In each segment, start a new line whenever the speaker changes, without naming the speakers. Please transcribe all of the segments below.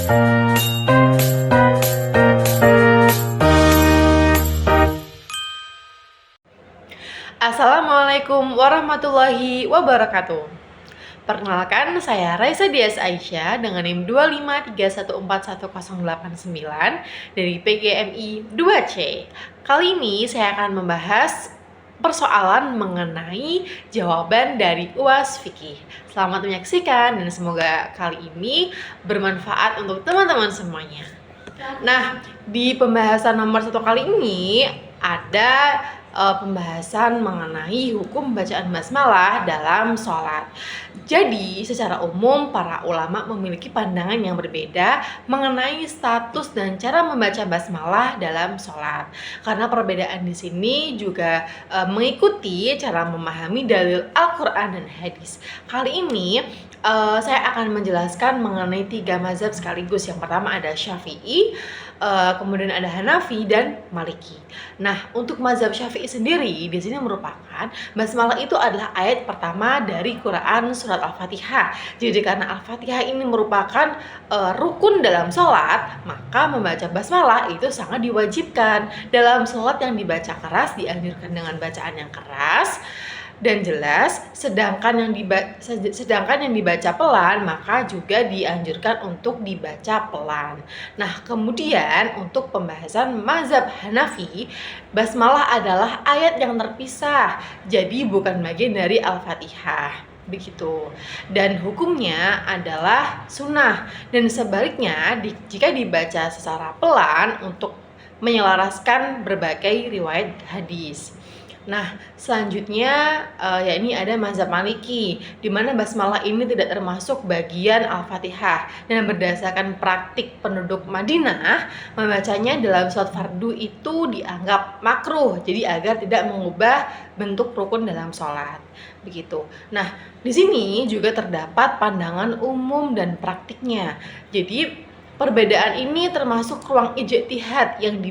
Assalamualaikum warahmatullahi wabarakatuh. Perkenalkan, saya Raisa Dias Aisyah dengan NIM 253141089 dari PGMI 2C. Kali ini saya akan membahas persoalan mengenai jawaban dari UAS Fikih. Selamat menyaksikan dan semoga kali ini bermanfaat untuk teman-teman semuanya. Nah, di pembahasan nomor 1 kali ini ada pembahasan mengenai hukum bacaan basmalah dalam sholat. Jadi, secara umum para ulama memiliki pandangan yang berbeda mengenai status dan cara membaca basmalah dalam sholat. Karena perbedaan di sini juga mengikuti cara memahami dalil Al-Quran dan hadis. Kali ini saya akan menjelaskan mengenai 3 mazhab sekaligus. Yang pertama ada Syafi'i, kemudian ada Hanafi dan Maliki. Nah, untuk mazhab Syafi'i sendiri di sini merupakan basmalah itu adalah ayat pertama dari Quran surat Al-Fatihah. Jadi karena Al-Fatihah ini merupakan rukun dalam sholat, maka membaca basmalah itu sangat diwajibkan. Dalam sholat yang dibaca keras dianjurkan dengan bacaan yang keras dan jelas, sedangkan yang dibaca pelan maka juga dianjurkan untuk dibaca pelan. Nah, kemudian untuk pembahasan mazhab Hanafi, basmalah adalah ayat yang terpisah, jadi bukan bagian dari Al-Fatihah. Begitu. Dan hukumnya adalah sunnah, dan sebaliknya jika dibaca secara pelan untuk menyelaraskan berbagai riwayat hadis. Nah, selanjutnya yakni ada mazhab Maliki, di mana basmalah ini tidak termasuk bagian Al-Fatihah, dan berdasarkan praktik penduduk Madinah, membacanya dalam sholat fardu itu dianggap makruh, jadi agar tidak mengubah bentuk rukun dalam sholat. Begitu. Nah, di sini juga terdapat pandangan umum dan praktiknya. Jadi perbedaan ini termasuk ruang ijtihad yang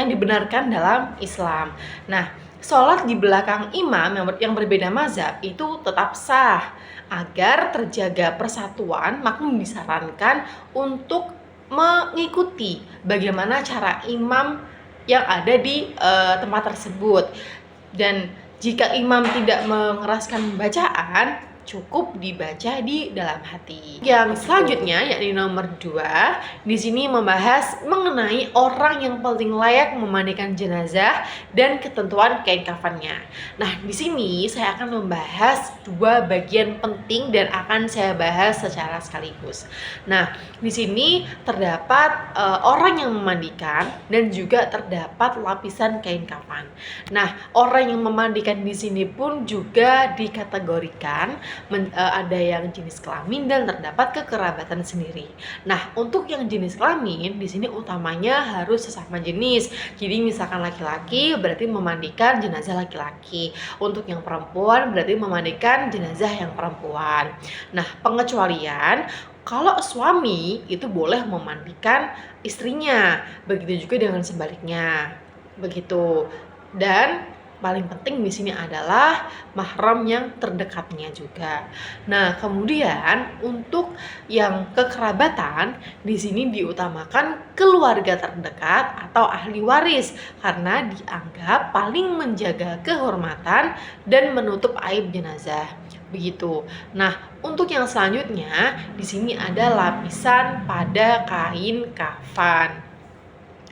dibenarkan dalam Islam. Nah, sholat di belakang imam yang berbeda mazhab itu tetap sah. Agar terjaga persatuan, maka disarankan untuk mengikuti bagaimana cara imam yang ada di tempat tersebut. Dan jika imam tidak mengeraskan bacaan, cukup dibaca di dalam hati. Yang selanjutnya yakni nomor 2, di sini membahas mengenai orang yang paling layak memandikan jenazah dan ketentuan kain kafannya. Nah, di sini saya akan membahas 2 bagian penting dan akan saya bahas secara sekaligus. Nah, di sini terdapat orang yang memandikan dan juga terdapat lapisan kain kafan. Nah, orang yang memandikan di sini pun juga dikategorikan ada yang jenis kelamin dan terdapat kekerabatan sendiri. Nah, untuk yang jenis kelamin di sini utamanya harus sesama jenis. Jadi misalkan laki-laki berarti memandikan jenazah laki-laki. Untuk yang perempuan berarti memandikan jenazah yang perempuan. Nah, pengecualian kalau suami itu boleh memandikan istrinya. Begitu juga dengan sebaliknya. Begitu. Dan paling penting di sini adalah mahram yang terdekatnya juga. Nah, kemudian untuk yang kekerabatan di sini diutamakan keluarga terdekat atau ahli waris karena dianggap paling menjaga kehormatan dan menutup aib jenazah. Begitu. Nah, untuk yang selanjutnya di sini ada lapisan pada kain kafan.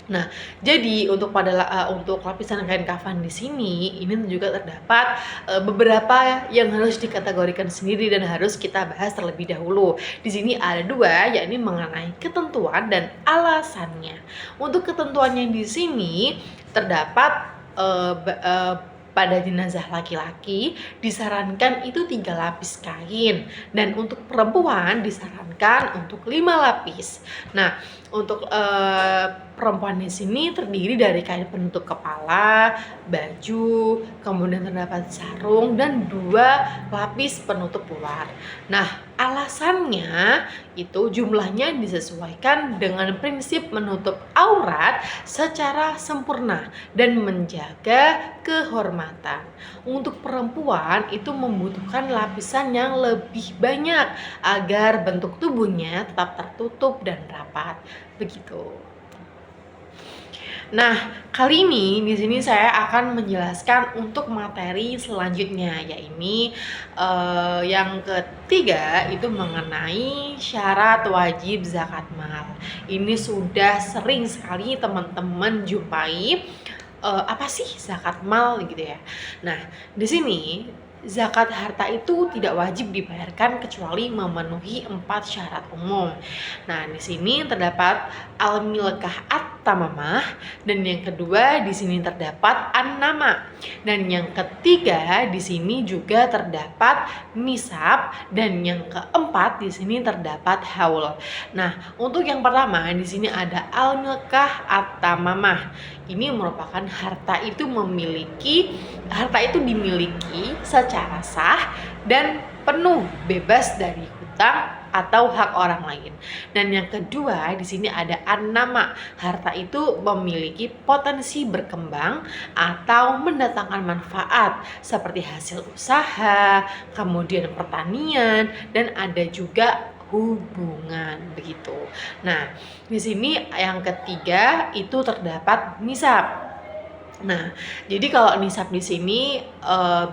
Nah, jadi untuk lapisan kain kafan di sini ini juga terdapat beberapa yang harus dikategorikan sendiri dan harus kita bahas terlebih dahulu. Di sini ada 2, yakni mengenai ketentuan dan alasannya. Untuk ketentuannya di sini terdapat pada jenazah laki-laki disarankan itu 3 lapis kain, dan untuk perempuan disarankan untuk 5 lapis. Nah, untuk perempuan di sini terdiri dari kain penutup kepala, baju, kemudian terdapat sarung dan 2 lapis penutup luar. Nah, Alasannya itu jumlahnya disesuaikan dengan prinsip menutup aurat secara sempurna dan menjaga kehormatan. Untuk perempuan itu membutuhkan lapisan yang lebih banyak agar bentuk tubuhnya tetap tertutup dan rapat. Begitu. Nah, kali ini di sini saya akan menjelaskan untuk materi selanjutnya, yaitu yang ketiga itu mengenai syarat wajib zakat mal. Ini sudah sering sekali teman-teman jumpai apa sih zakat mal gitu ya. Nah, di sini zakat harta itu tidak wajib dibayarkan kecuali memenuhi 4 syarat umum. Nah, di sini terdapat al-milkah at-tamamah, dan yang kedua di sini terdapat an-nama, dan yang ketiga di sini juga terdapat nisab, dan yang keempat di sini terdapat haul. Nah, untuk yang pertama di sini ada al-milkah at-tamamah. Ini merupakan harta itu dimiliki secara sah dan penuh bebas dari hutang atau hak orang lain. Dan yang kedua di sini ada an-nama. Harta itu memiliki potensi berkembang atau mendatangkan manfaat seperti hasil usaha, kemudian pertanian, dan ada juga hubungan begitu. Nah, di sini yang ketiga itu terdapat nisab. Nah, jadi kalau nisab di sini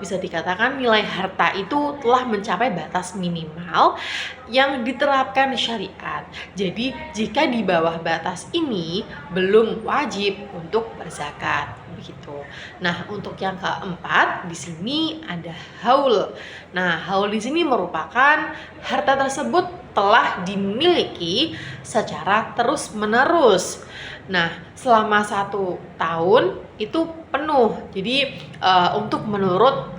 bisa dikatakan nilai harta itu telah mencapai batas minimal yang diterapkan syariat. Jadi, jika di bawah batas ini belum wajib untuk berzakat begitu. Nah, untuk yang keempat di sini ada haul. Nah, haul di sini merupakan harta tersebut telah dimiliki secara terus-menerus. Nah, selama 1 tahun itu penuh. Jadi untuk menurut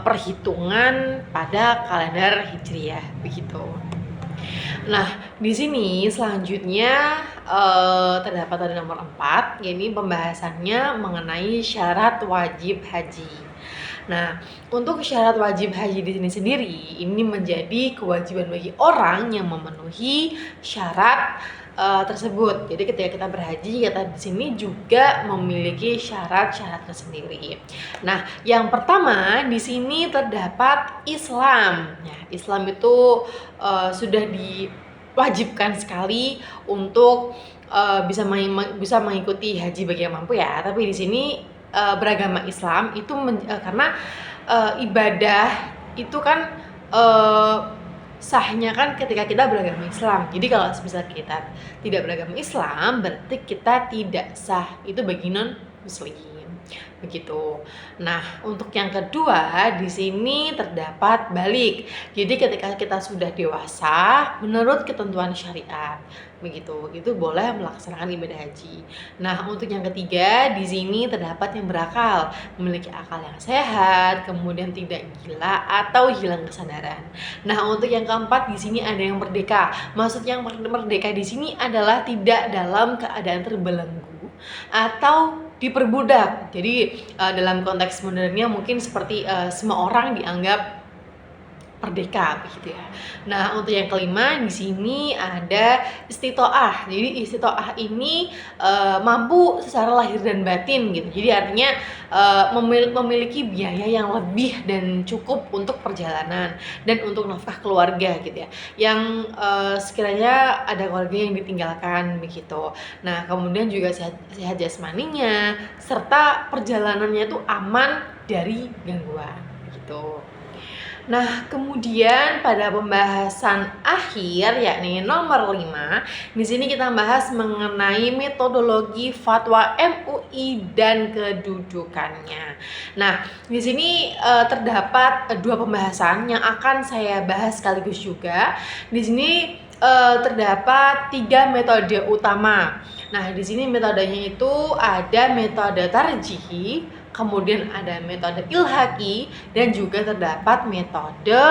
perhitungan pada kalender Hijriah begitu. Nah, di sini selanjutnya terdapat ada nomor 4, yaitu pembahasannya mengenai syarat wajib haji. Nah, untuk syarat wajib haji di sini sendiri ini menjadi kewajiban bagi orang yang memenuhi syarat tersebut. Jadi ketika kita berhaji, kita di sini juga memiliki syarat-syarat tersendiri. Nah, yang pertama di sini terdapat Islam. Ya, Islam itu sudah diwajibkan sekali untuk bisa mengikuti haji bagi yang mampu ya. Tapi di sini beragama Islam itu karena ibadah itu kan sahnya kan ketika kita beragama Islam. Jadi kalau misalnya kita tidak beragama Islam, berarti kita tidak sah. Itu bagi non muslim. Begitu. Nah, untuk yang kedua di sini terdapat balik. Jadi ketika kita sudah dewasa menurut ketentuan syariat, begitu, itu boleh melaksanakan ibadah haji. Nah, untuk yang ketiga di sini terdapat yang berakal, memiliki akal yang sehat, kemudian tidak gila atau hilang kesadaran. Nah, untuk yang keempat di sini ada yang merdeka. Maksud yang merdeka di sini adalah tidak dalam keadaan terbelenggu atau diperbudak. Jadi dalam konteks modernnya mungkin seperti semua orang dianggap merdeka begitu ya. Nah, untuk yang kelima di sini ada istitoah. Jadi istitoah ini mampu secara lahir dan batin gitu. Jadi artinya memiliki biaya yang lebih dan cukup untuk perjalanan dan untuk nafkah keluarga gitu ya. Yang sekiranya ada keluarga yang ditinggalkan begitu. Nah, kemudian juga sehat jasmaninya serta perjalanannya itu aman dari gangguan gitu. Nah, kemudian pada pembahasan akhir yakni nomor 5, di sini kita bahas mengenai metodologi fatwa MUI dan kedudukannya. Nah, di sini terdapat 2 pembahasan yang akan saya bahas sekaligus juga. Di sini terdapat 3 metode utama. Nah, di sini metodenya itu ada metode tarjih, kemudian ada metode ilhaqi, dan juga terdapat metode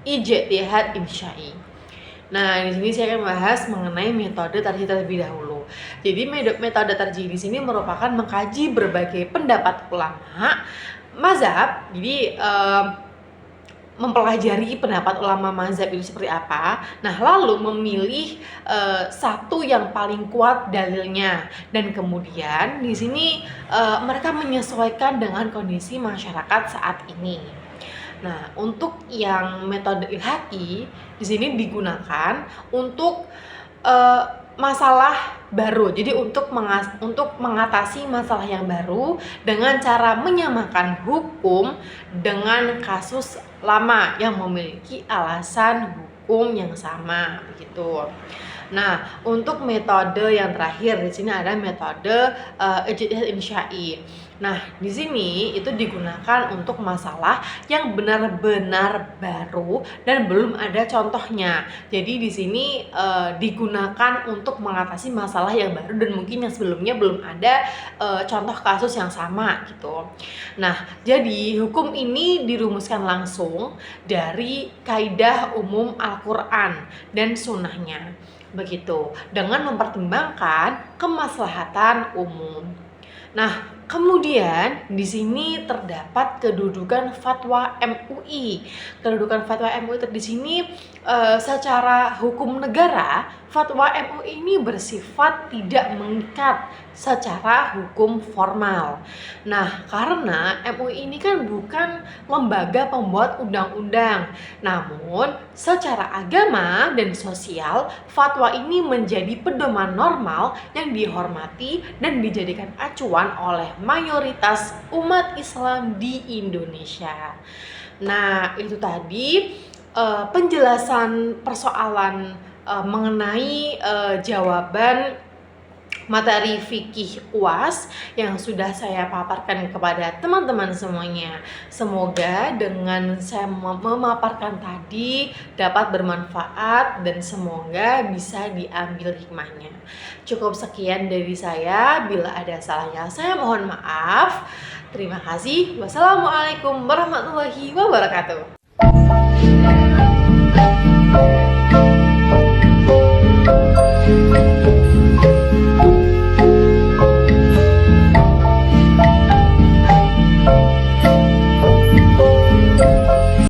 ijtihad insya'i. Nah, di sini saya akan membahas mengenai metode tarjih terlebih dahulu. Jadi metode tarjih di sini merupakan mengkaji berbagai pendapat ulama mazhab. Jadi mempelajari pendapat ulama mazhab itu seperti apa. Nah, lalu memilih satu yang paling kuat dalilnya, dan kemudian di sini mereka menyesuaikan dengan kondisi masyarakat saat ini. Nah, untuk yang metode ilhaqi di sini digunakan untuk masalah baru. Jadi untuk mengatasi masalah yang baru dengan cara menyamakan hukum dengan kasus lama yang memiliki alasan hukum yang sama, begitu. Nah, untuk metode yang terakhir di sini ada metode ijtihad insyai. Nah, di sini itu digunakan untuk masalah yang benar-benar baru dan belum ada contohnya. Jadi di sini digunakan untuk mengatasi masalah yang baru dan mungkin yang sebelumnya belum ada contoh kasus yang sama gitu. Nah, jadi hukum ini dirumuskan langsung dari kaidah umum Al-Qur'an dan sunnahnya. Begitu, dengan mempertimbangkan kemaslahatan umum. Nah, kemudian di sini terdapat kedudukan fatwa MUI. Kedudukan fatwa MUI di sini secara hukum negara, fatwa MUI ini bersifat tidak mengikat secara hukum formal. Nah, karena MUI ini kan bukan lembaga pembuat undang-undang, namun secara agama dan sosial, fatwa ini menjadi pedoman normal yang dihormati dan dijadikan acuan oleh mayoritas umat Islam di Indonesia. Nah, itu tadi penjelasan persoalan mengenai jawaban materi fikih UAS yang sudah saya paparkan kepada teman-teman semuanya. Semoga dengan saya memaparkan tadi dapat bermanfaat dan semoga bisa diambil hikmahnya. Cukup sekian dari saya. Bila ada salahnya saya mohon maaf. Terima kasih. Wassalamualaikum warahmatullahi wabarakatuh.